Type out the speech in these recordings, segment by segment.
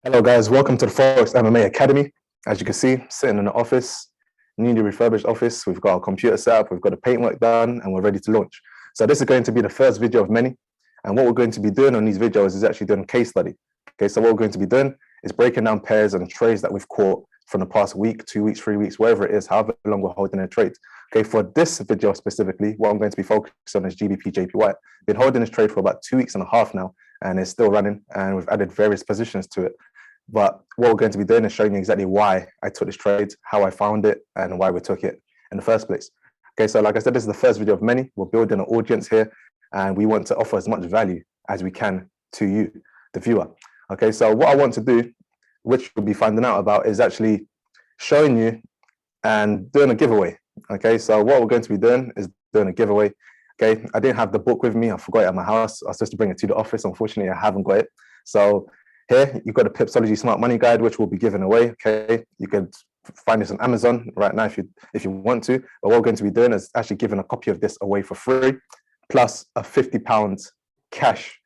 Hello guys, welcome to the Forex MMA Academy. As you can see, sitting in the office, newly refurbished office. We've got our computer set up, we've got the paintwork done, and we're ready to launch. So this is going to be the first video of many. And what we're going to be doing on these videos is actually doing a case study. Okay, so what we're going to be doing is breaking down pairs and trades that we've caught from the past week, 2 weeks, 3 weeks, wherever it is, however long we're holding a trade. Okay, for this video specifically, what I'm going to be focused on is Gbpjpy. Been holding this trade for about 2 weeks and a half now, and it's still running, and we've added various positions to it. But what we're going to be doing is showing you exactly why I took this trade, how I found it, and why we took it in the first place. Okay, so like I said, this is the first video of many. We're building an audience here, and we want to offer as much value as we can to you, the viewer. Okay, so what I want to do, which we'll be finding out about, is actually showing you and doing a giveaway. Okay, so what we're going to be doing is doing a giveaway. Okay, I didn't have the book with me. I forgot it at my house. I was supposed to bring it to the office. Unfortunately, I haven't got it. So here, you've got the Gbpjpy Smart Money Guide, which we'll be giving away. Okay, you could find this on Amazon right now if you want to. But what we're going to be doing is actually giving a copy of this away for free, plus a £50 cash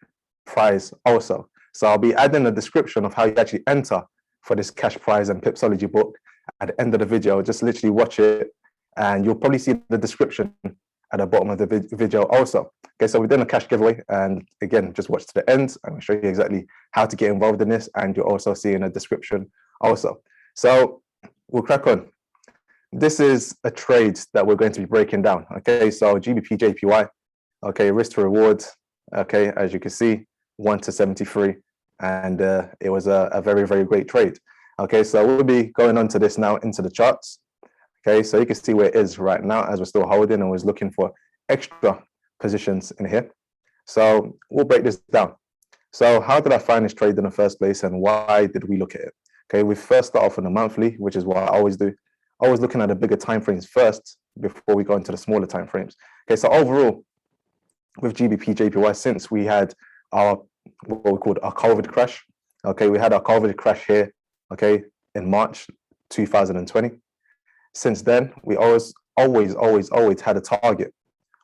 prize also. So I'll be adding a description of how you actually enter for this cash prize and Pipsology book at the end of the video. Just literally watch it, and you'll probably see the description at the bottom of the video also. Okay, so we're doing a cash giveaway, and again, just watch to the end. I'm going to show you exactly how to get involved in this, and you'll also see in a description also. So we'll crack on. This is a trade that we're going to be breaking down. Okay, so Gbpjpy, okay, risk to reward, okay, as you can see, 1 to 73, and it was a very, very great trade. Okay, so we'll be going on to this now into the charts. Okay, so you can see where it is right now as we're still holding, and we're looking for extra positions in here. So we'll break this down. So how did I find this trade in the first place, and why did we look at it? Okay, we first start off on the monthly, which is what I always do. Always looking at the bigger time frames first before we go into the smaller time frames. Okay, so overall, with Gbpjpy, since we had our what we called our COVID crash, okay, we had our COVID crash here, okay, in March 2020. Since then, we always had a target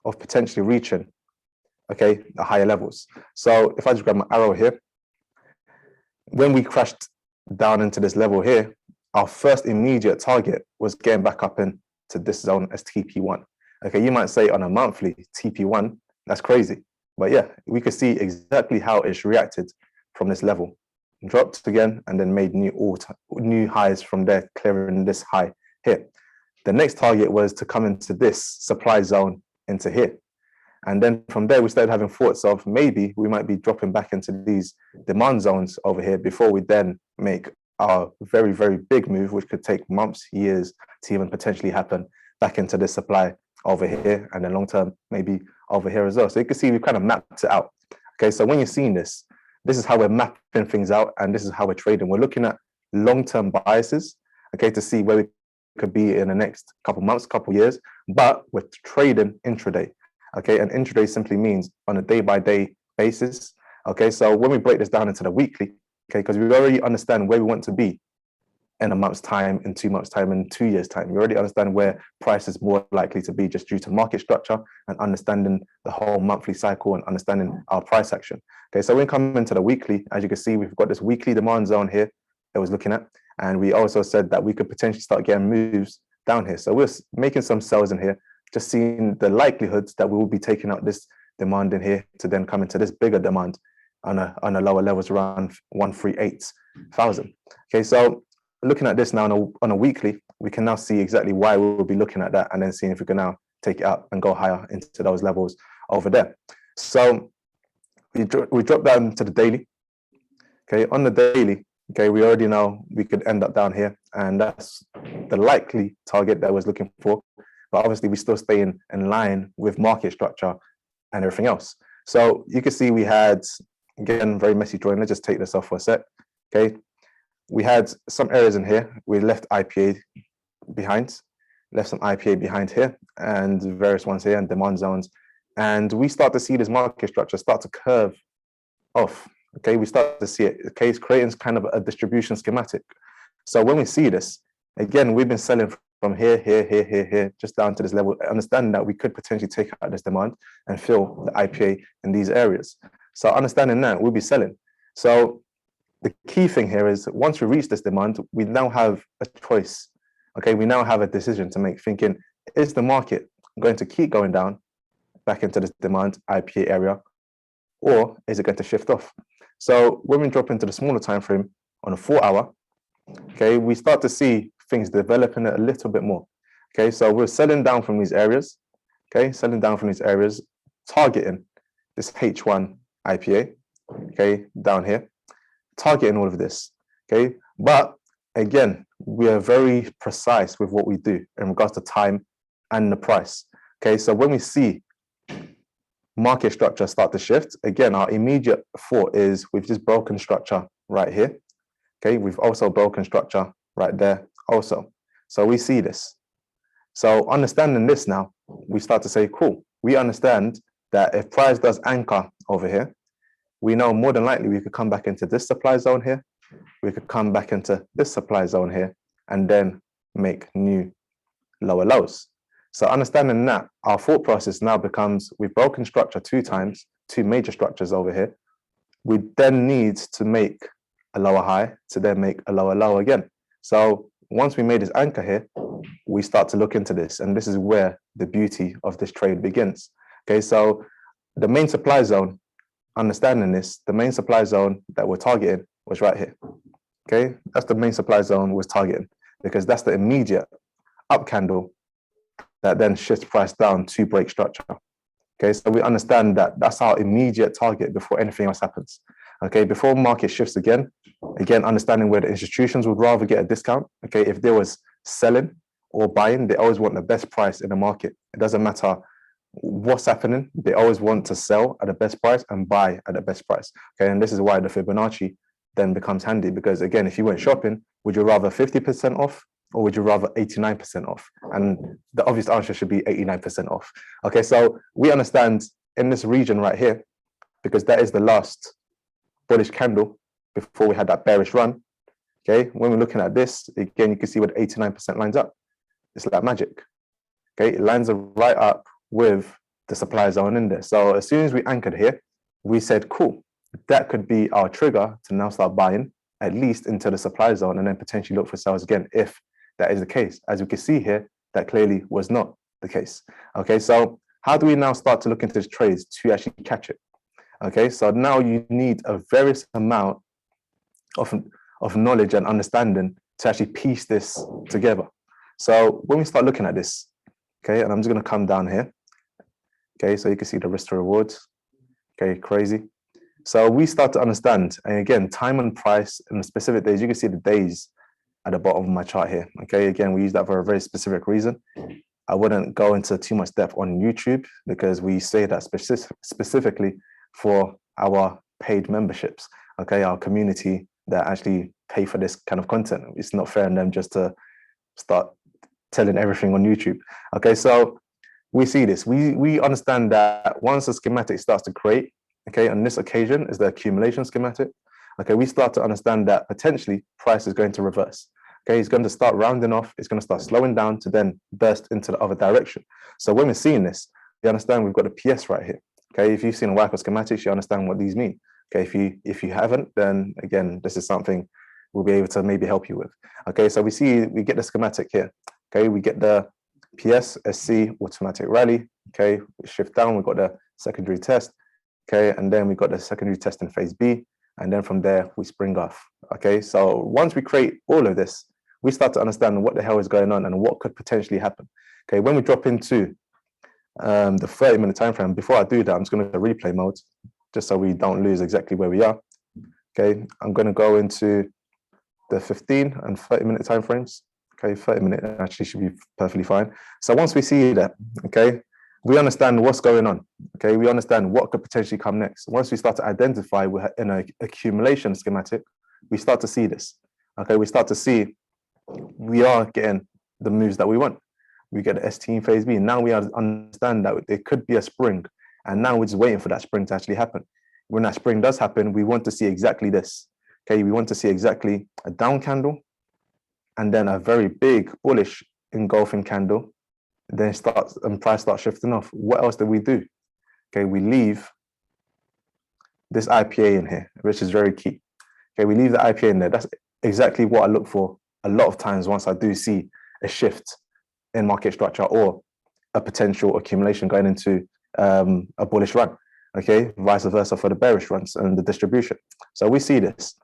of potentially reaching, okay, the higher levels. So if I just grab my arrow here, when we crashed down into this level here, our first immediate target was getting back up into this zone as TP1. Okay, you might say on a monthly TP1, that's crazy. But yeah, we could see exactly how it's reacted from this level. Dropped again and then made new highs from there, clearing this high here. The next target was to come into this supply zone into here. And then from there, we started having thoughts of maybe we might be dropping back into these demand zones over here before we then make our very, very big move, which could take months, years to even potentially happen back into this supply over here, and then long term, maybe over here as well. So you can see we kind of mapped it out. Okay, so when you're seeing this, this is how we're mapping things out, and this is how we're trading. We're looking at long-term biases, okay, to see where we could be in the next couple months, couple years, but we're trading intraday. Okay, and intraday simply means on a day-by-day basis. Okay, so when we break this down into the weekly, okay, because we already understand where we want to be in a month's time, in 2 months' time, in 2 years' time. We already understand where price is more likely to be just due to market structure and understanding the whole monthly cycle and understanding our price action. Okay, so when we come into the weekly, as you can see, we've got this weekly demand zone here that we're looking at. And we also said that we could potentially start getting moves down here. So we're making some sells in here, just seeing the likelihoods that we will be taking out this demand in here to then come into this bigger demand on a lower levels around 138,000. Okay, so looking at this now on a weekly, we can now see exactly why we will be looking at that and then seeing if we can now take it up and go higher into those levels over there. So we drop down to the daily. Okay, on the daily, okay, we already know we could end up down here, and that's the likely target that I was looking for. But obviously, we still stay in line with market structure and everything else. So you can see we had, again, very messy drawing. Let's just take this off for a sec. Okay, we had some areas in here. We left IPA behind, left some IPA behind here, and various ones here and demand zones. And we start to see this market structure start to curve off. Okay, we start to see it. Okay, it's creating kind of a distribution schematic. So when we see this, again, we've been selling from here, just down to this level, understanding that we could potentially take out this demand and fill the IPA in these areas. So understanding that, we'll be selling. So the key thing here is once we reach this demand, we now have a choice. Okay, we now have a decision to make, thinking, is the market going to keep going down back into this demand IPA area, or is it going to shift off? So when we drop into the smaller time frame on a 4 hour, okay, we start to see things developing a little bit more. Okay, so we're selling down from these areas, okay, selling down from these areas, targeting this H1 IPA, okay, down here, targeting all of this, okay, but again, we are very precise with what we do in regards to time and the price, okay. So when we see market structure start to shift, again, our immediate thought is we've just broken structure right here, okay, we've also broken structure right there also. So we see this. So understanding this now, we start to say, cool, we understand that if price does anchor over here, we know more than likely we could come back into this supply zone here, we could come back into this supply zone here, and then make new lower lows. So understanding that, our thought process now becomes, we've broken structure 2 times, 2 major structures over here. We then need to make a lower high to then make a lower low again. So once we made this anchor here, we start to look into this, and this is where the beauty of this trade begins. Okay, so the main supply zone, understanding this, the main supply zone that we're targeting was right here. Okay, that's the main supply zone was targeting, because that's the immediate up candle that then shifts price down to break structure. Okay, so we understand that that's our immediate target before anything else happens. Okay, before market shifts again, understanding where the institutions would rather get a discount. Okay, if there was selling or buying, they always want the best price in the market. It doesn't matter what's happening, they always want to sell at the best price and buy at the best price. Okay, and this is why the Fibonacci then becomes handy, because again, if you went shopping, would you rather 50% off or would you rather 89% off? And the obvious answer should be 89% off. Okay, so we understand in this region right here, because that is the last bullish candle before we had that bearish run. Okay, when we're looking at this, again, you can see where the 89% lines up. It's like magic. Okay, it lines right up with the supply zone in there. So as soon as we anchored here, we said, cool, that could be our trigger to now start buying at least into the supply zone and then potentially look for sales again if that is the case. As we can see here, that clearly was not the case. Okay, so how do we now start to look into these trades to actually catch it? Okay, so now you need a various amount of knowledge and understanding to actually piece this together. So when we start looking at this, okay, and I'm just going to come down here. Okay, so you can see the risk to rewards. Okay, crazy. So we start to understand, and again, time and price in the specific days, you can see the days at the bottom of my chart here. Okay, again, we use that for a very specific reason. I wouldn't go into too much depth on YouTube because we say that specifically for our paid memberships, okay, our community that actually pay for this kind of content. It's not fair on them just to start telling everything on YouTube. Okay, so we see this. We understand that once a schematic starts to create, okay, on this occasion is the accumulation schematic. Okay, we start to understand that potentially price is going to reverse. Okay, it's going to start rounding off. It's going to start slowing down to then burst into the other direction. So when we're seeing this, we understand we've got a PS right here. Okay, if you've seen a Wyckoff schematics, you understand what these mean. Okay, if you haven't, then again, this is something we'll be able to maybe help you with. Okay, so we get the schematic here. Okay, we get the PS, SC, automatic rally. Okay, we shift down, we've got the secondary test. Okay, and then we got the secondary test in phase B. And then from there, we spring off. Okay, so once we create all of this, we start to understand what the hell is going on and what could potentially happen. Okay, when we drop into the 30-minute time frame, before I do that, I'm just going to go replay mode, just so we don't lose exactly where we are. Okay, I'm going to go into the 15 and 30-minute time frames. Okay, 30-minute actually should be perfectly fine. So once we see that, okay, we understand what's going on. Okay, we understand what could potentially come next. Once we start to identify we're in an accumulation schematic, we start to see this. Okay, we start to see we are getting the moves that we want. We get the ST in phase B. Now we understand that there could be a spring, and now we're just waiting for that spring to actually happen. When that spring does happen, we want to see exactly this. Okay, we want to see exactly a down candle, and then a very big bullish engulfing candle. Then price starts shifting off. What else do we do? Okay, we leave this IPA in here, which is very key. Okay, we leave the IPA in there. That's exactly what I look for a lot of times once I do see a shift in market structure or a potential accumulation going into a bullish run. Okay, vice versa for the bearish runs and the distribution. So we see this.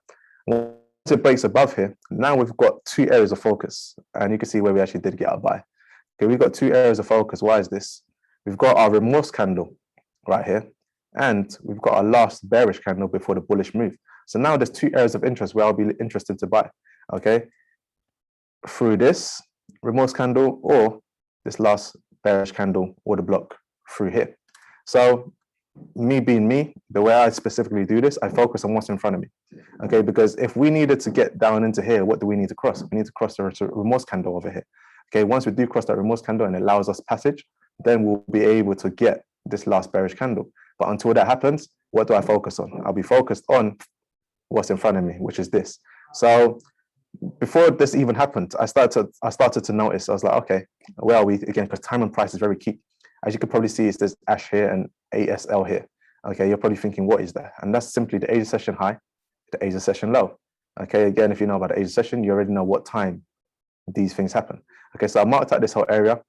Once it breaks above here, now we've got two areas of focus, and you can see where we actually did get a buy. Okay, we've got two areas of focus. Why is this? We've got our remorse candle right here, and we've got our last bearish candle before the bullish move. So now there's two areas of interest where I'll be interested to buy. Okay, through this remorse candle or this last bearish candle order block through here. So me being me, the way I specifically do this, I focus on what's in front of me. Okay, because if we needed to get down into here, what do we need to cross? We need to cross the remorse candle over here. Okay, once we do cross that remorse candle and it allows us passage, then we'll be able to get this last bearish candle. But until that happens, what do I focus on? I'll be focused on what's in front of me, which is this. So before this even happened, I started to notice. I was like, okay, where are we again? Because time and price is very key. As you can probably see, it's this ASH here and ASL here. Okay, you're probably thinking, what is that? And that's simply the Asia session high, the Asia session low. Okay, again, if you know about the Asia session, you already know what time these things happen. Okay, so I marked out this whole area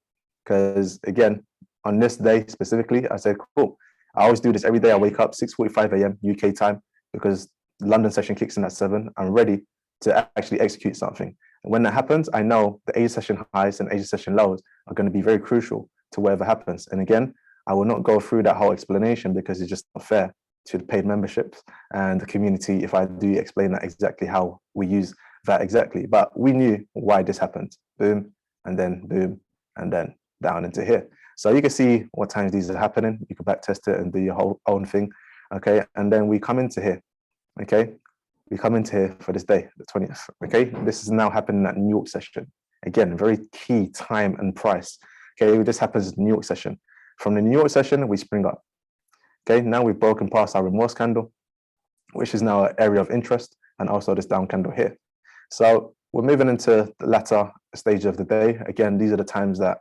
because again, on this day specifically, I said, cool. I always do this every day. I wake up 6:45 a.m. UK time because London session kicks in at 7. I'm ready to actually execute something. And when that happens, I know the Asia session highs and Asia session lows are going to be very crucial to whatever happens. And again, I will not go through that whole explanation because it's just not fair to the paid memberships and the community if I do explain that exactly how we use that exactly. But we knew why this happened. Boom, and then down into here. So you can see what times these are happening. You can backtest it and do your whole own thing. Okay, and then we come into here. Okay, we come into here for this day, the 20th. Okay, this is now happening at New York session. Again, very key time and price. Okay, this happens in New York session. From the New York session, we spring up. Okay, now we've broken past our remorse candle, which is now an area of interest, and also this down candle here. So we're moving into the latter stage of the day. Again, these are the times that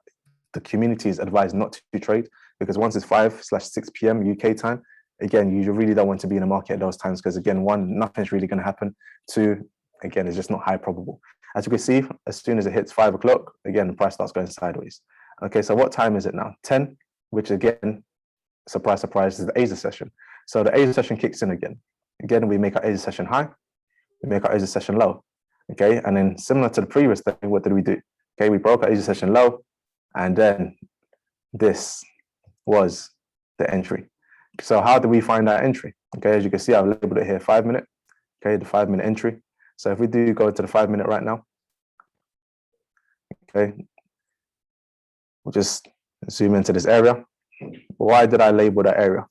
the community is advised not to trade, because once it's 5/6 p.m. UK time, again, you really don't want to be in the market at those times because again, one, nothing's really going to happen. Two, again, it's just not high probable. As you can see, as soon as it hits 5 o'clock, again, the price starts going sideways. Okay, so what time is it now? 10, which again, surprise, surprise, is the Asia session. So the Asia session kicks in again. Again, we make our Asia session high, we make our Asia session low. Okay, and then similar to the previous day, what did we do? Okay, we broke our Asia session low, and then this was the entry. So how do we find that entry? Okay, as you can see, I've labeled it here 5 minute. Okay, the 5 minute entry. So if we do go to the 5 minute right now, okay, we'll just zoom into this area. Why did I label that area?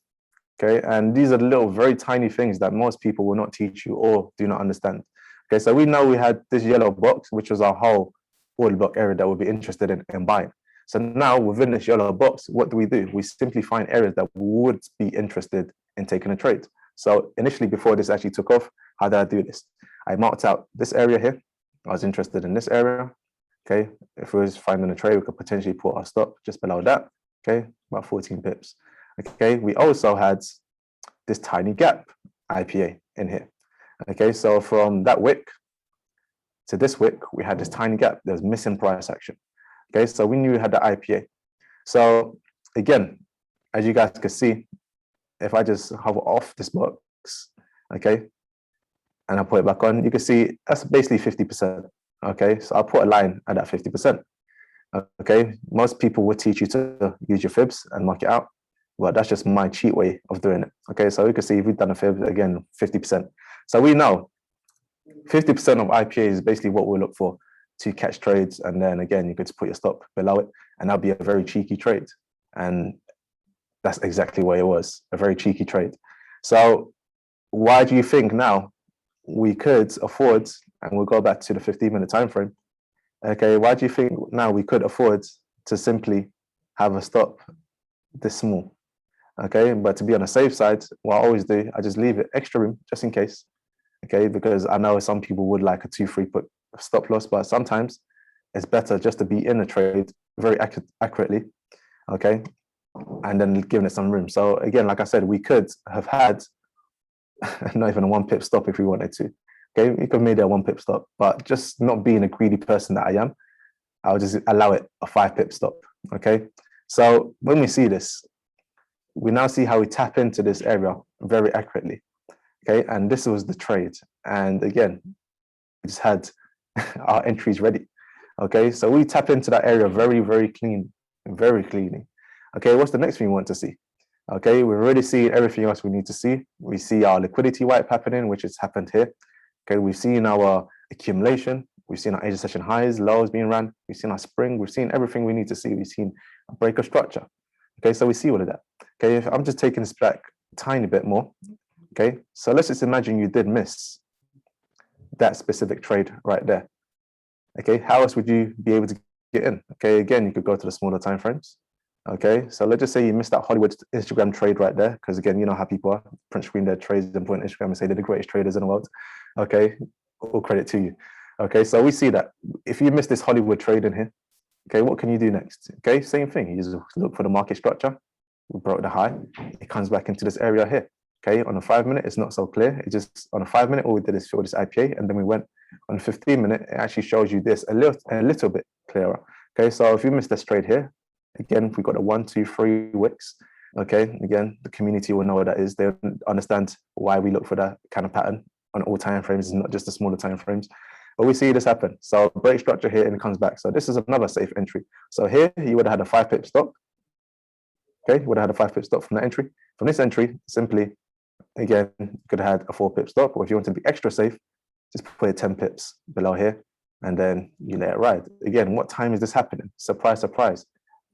Okay, and these are the little very tiny things that most people will not teach you or do not understand. Okay, so we know we had this yellow box, which was our whole order block area that we'll be interested in buying. So now within this yellow box, what do? We simply find areas that would be interested in taking a trade. So initially, before this actually took off, how did I do this? I marked out this area here. I was interested in this area. Okay, if we was finding a trade, we could potentially put our stop just below that. Okay, about 14 pips. Okay, we also had this tiny gap IPA in here. Okay, so from that wick to this wick, we had this tiny gap. There's missing price action. Okay, so we knew we had the IPA. So again, as you guys can see, if I just hover off this box, okay, and I put it back on, you can see that's basically 50%. Okay, so I'll put a line at that 50%. Okay, most people would teach you to use your fibs and mark it out, but that's just my cheat way of doing it. Okay, so you can see if we've done a fib, again, 50%. So we know 50% of IPA is basically what we look for to catch trades, and then again you could just put your stop below it, and that'll be a very cheeky trade. And that's exactly what it was, a very cheeky trade. So why do you think now we could afford, and we'll go back to the 15-minute time frame, okay, why do you think now we could afford to simply have a stop this small? Okay, but to be on the safe side, what I always do, I just leave it extra room just in case. Okay, because I know some people would like a 2-3 put stop loss, but sometimes it's better just to be in a trade very accurately, okay, and then giving it some room. So again, like I said, we could have had not even a 1 pip stop if we wanted to, Okay, you could have made it a 1 pip stop, but just not being a greedy person that I am, I'll just allow it a 5 pip stop. Okay, so when we see this, we now see how we tap into this area very accurately. Okay, and this was the trade. And again, we just had our entries ready. Okay, so we tap into that area very, very cleanly. Okay, what's the next thing we want to see? Okay, we've already seen everything else we need to see. We see our liquidity wipe happening, which has happened here. Okay, we've seen our accumulation. We've seen our Asia session highs, lows being run. We've seen our spring. We've seen everything we need to see. We've seen a break of structure. Okay, so we see all of that. Okay, if I'm just taking this back a tiny bit more. Okay, so let's just imagine you did miss that specific trade right there. Okay, how else would you be able to get in? Okay, again, you could go to the smaller time frames. Okay, so let's just say you missed that Hollywood Instagram trade right there, because again, you know how people are, print screen their trades and put on Instagram and say they're the greatest traders in the world. Okay, all credit to you. Okay, so we see that if you miss this Hollywood trade in here, okay, what can you do next? Okay, same thing. You just look for the market structure. We broke the high. It comes back into this area here. Okay, on a 5 minute, it's not so clear. It just on a 5 minute, all we did is show this IPA, and then we went on 15 minute. It actually shows you this a little bit clearer. Okay, so if you missed this trade here, again, we got a 1, 2, 3 wicks. Okay, again, the community will know what that is. They understand why we look for that kind of pattern on all time frames, not just the smaller time frames. But we see this happen. So break structure here and it comes back. So this is another safe entry. So here you would have had a 5 pip stop. Okay, you would have had a 5 pip stop from the entry. From this entry, simply, again, you could have had a 4 pip stop. Or if you want to be extra safe, just put it 10 pips below here, and then you let it ride. Again, what time is this happening? Surprise, surprise.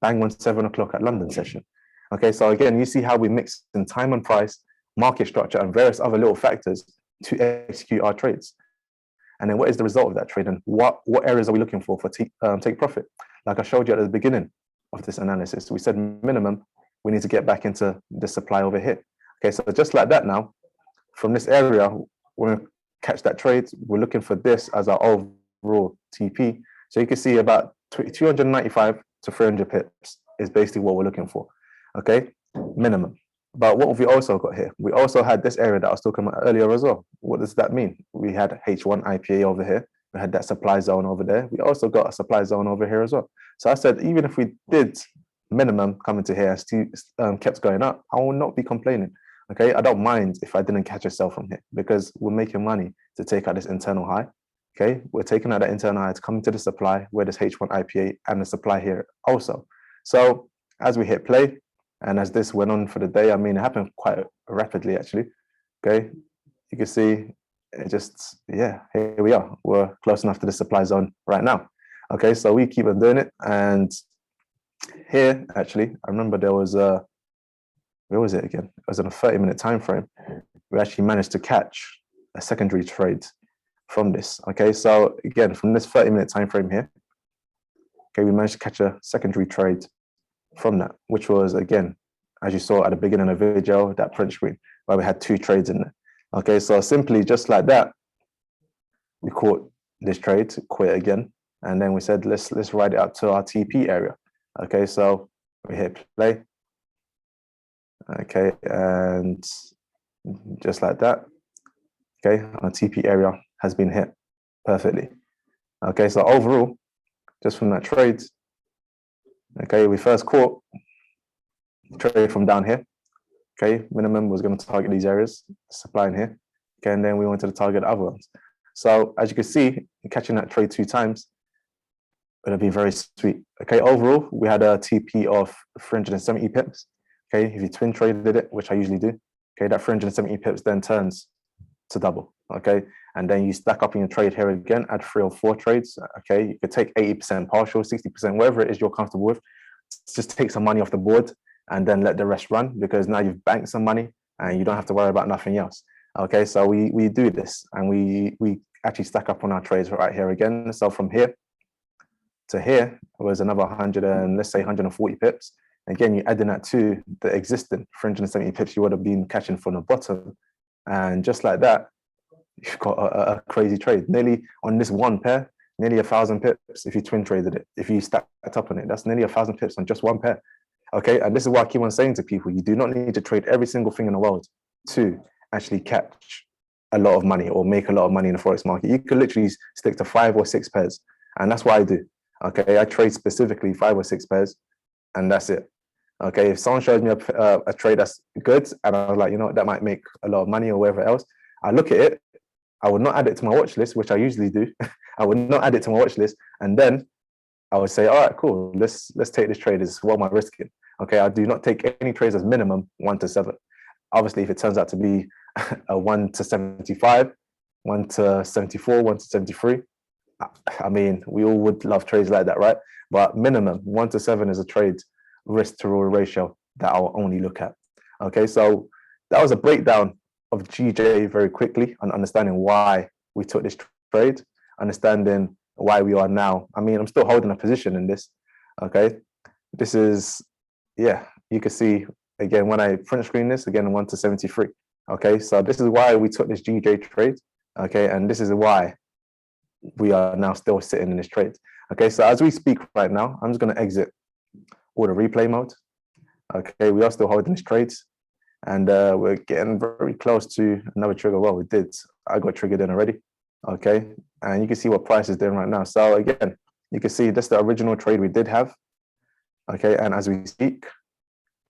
Bang on 7 o'clock at London session. Okay, so again, you see how we mix in time and price, market structure, and various other little factors to execute our trades. And then what is the result of that trade? And what areas are we looking for take profit? Like I showed you at the beginning of this analysis, we said minimum, we need to get back into the supply over here. Okay, so just like that now, from this area, we're going to catch that trade. We're looking for this as our overall TP. So you can see about 295 to 300 pips is basically what we're looking for. Okay, minimum. But what have we also got here? We also had this area that I was talking about earlier as well. What does that mean? We had H1 IPA over here. We had that supply zone over there. We also got a supply zone over here as well. So I said, even if we did minimum come into here and kept going up, I will not be complaining. Okay, I don't mind if I didn't catch a sell from here, because we're making money to take out this internal high. Okay, we're taking out that internal high to come into the supply where there's H1 IPA and the supply here also. So as we hit play, and as this went on for the day, I mean, it happened quite rapidly, actually. Okay, you can see it just, yeah, here we are. We're close enough to the supply zone right now. Okay, so we keep on doing it. And here, actually, I remember there was a, where was it again? It was on a 30-minute time frame. We actually managed to catch a secondary trade from this. Okay, so again, from this 30-minute time frame here, okay, we managed to catch a secondary trade from that, which was, again, as you saw at the beginning of the video, that print screen where we had 2 trades in there. Okay, so simply just like that, we caught this trade, quit again, and then we said let's ride it up to our TP area. Okay, so we hit play. Okay, and just like that, okay, our TP area has been hit perfectly. Okay, so overall, just from that trade, okay, we first caught trade from down here. Okay, minimum was going to target these areas, supply in here. Okay, and then we wanted to target other ones. So as you can see, catching that trade 2 times would have been very sweet. Okay, overall, we had a TP of 370 pips. Okay, if you twin traded it, which I usually do, okay, that 370 pips then turns to double. Okay, and then you stack up in your trade here again, add 3 or 4 trades. Okay, you could take 80% partial, 60%, whatever it is you're comfortable with. Just take some money off the board and then let the rest run, because now you've banked some money and you don't have to worry about nothing else. Okay, so we do this, and we actually stack up on our trades right here again. So from here to here was another 100 and let's say 140 pips. Again, you add in that to the existing 370 pips you would have been catching from the bottom, and just like that, you've got a crazy trade. Nearly on this one pair, nearly 1,000 pips if you twin traded it. If you stacked up on it, that's nearly 1,000 pips on just one pair. Okay, and this is what I keep on saying to people: you do not need to trade every single thing in the world to actually catch a lot of money or make a lot of money in the forex market. You could literally stick to 5 or 6 pairs, and that's what I do. Okay, I trade specifically 5 or 6 pairs, and that's it. Okay, if someone shows me a trade that's good, and I was like, you know, that might make a lot of money or whatever else, I look at it. I would not add it to my watch list, which I usually do. I would not add it to my watch list, and then I would say, all right, cool, let's take this trade. Is what am I risking? Okay, I do not take any trades as minimum 1 to 7. Obviously, if it turns out to be a 1 to 75, 1 to 74, 1 to 73, I mean, we all would love trades like that, right? But minimum 1 to 7 is a trade risk to reward ratio that I'll only look at. Okay, so that was a breakdown of GJ very quickly and understanding why we took this trade, understanding why we are now. I mean, I'm still holding a position in this. Okay, this is, yeah, you can see again when I print screen this again 1 to 73. Okay, so this is why we took this GJ trade. Okay, and this is why we are now still sitting in this trade. Okay, so as we speak right now, I'm just going to exit all the replay mode. Okay, we are still holding this trade, and we're getting very close to another trigger. Well, we did. I got triggered in already. Okay, and you can see what price is doing right now. So again, you can see that's the original trade we did have. Okay, and as we speak,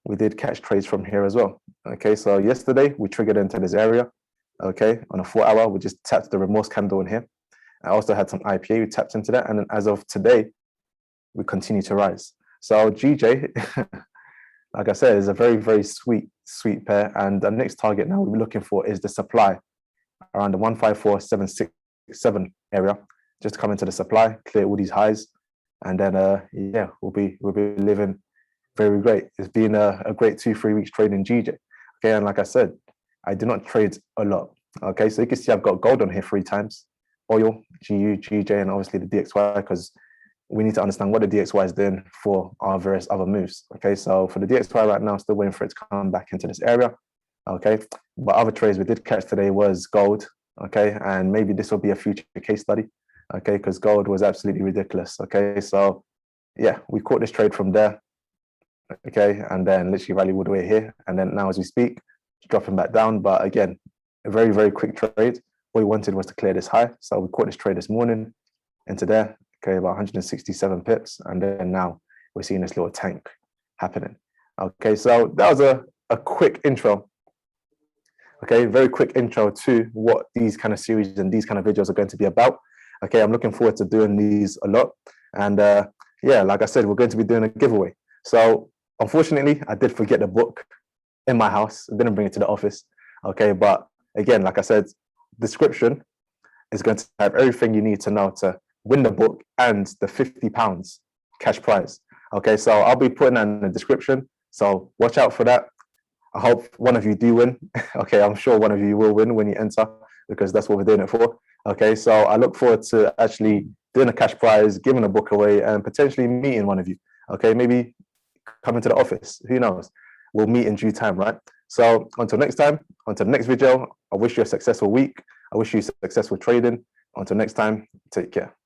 we did catch trades from here as well. Okay, so yesterday we triggered into this area. Okay, on a 4 hour, we just tapped the remorse candle in here. I also had some IPA, we tapped into that, and then as of today, we continue to rise. So GJ, like I said, is a very, very sweet pair. And the next target now we'll be looking for is the supply around the 154.767 area. Just come into the supply, clear all these highs, and then yeah, we'll be living very great. It's been a great 2-3 weeks trading GJ. Okay, and like I said, I do not trade a lot. Okay, so you can see I've got gold on here 3 times, oil, GU, GJ, and obviously the DXY, because we need to understand what the DXY is doing for our various other moves. Okay, so for the DXY right now, still waiting for it to come back into this area. Okay, but other trades we did catch today was gold. Okay, and maybe this will be a future case study. Okay, because gold was absolutely ridiculous. Okay, so yeah, we caught this trade from there. Okay, and then literally rallied all the way here, and then now as we speak, it's dropping back down. But again, a very, very quick trade. All we wanted was to clear this high, so we caught this trade this morning into there. Okay, about 167 pips, and then now we're seeing this little tank happening. Okay, so that was a quick intro. Okay, very quick intro to what these kind of series and these kind of videos are going to be about. Okay, I'm looking forward to doing these a lot, and yeah, like I said, we're going to be doing a giveaway. So unfortunately, I did forget the book in my house. I didn't bring it to the office. Okay, but again, like I said, description is going to have everything you need to know to win the book and the £50 cash prize. Okay, so I'll be putting that in the description. So watch out for that. I hope one of you do win. Okay, I'm sure one of you will win when you enter, because that's what we're doing it for. Okay, so I look forward to actually doing a cash prize, giving a book away, and potentially meeting one of you. Okay, maybe coming to the office. Who knows? We'll meet in due time, right? So until next time, until the next video, I wish you a successful week. I wish you successful trading. Until next time, take care.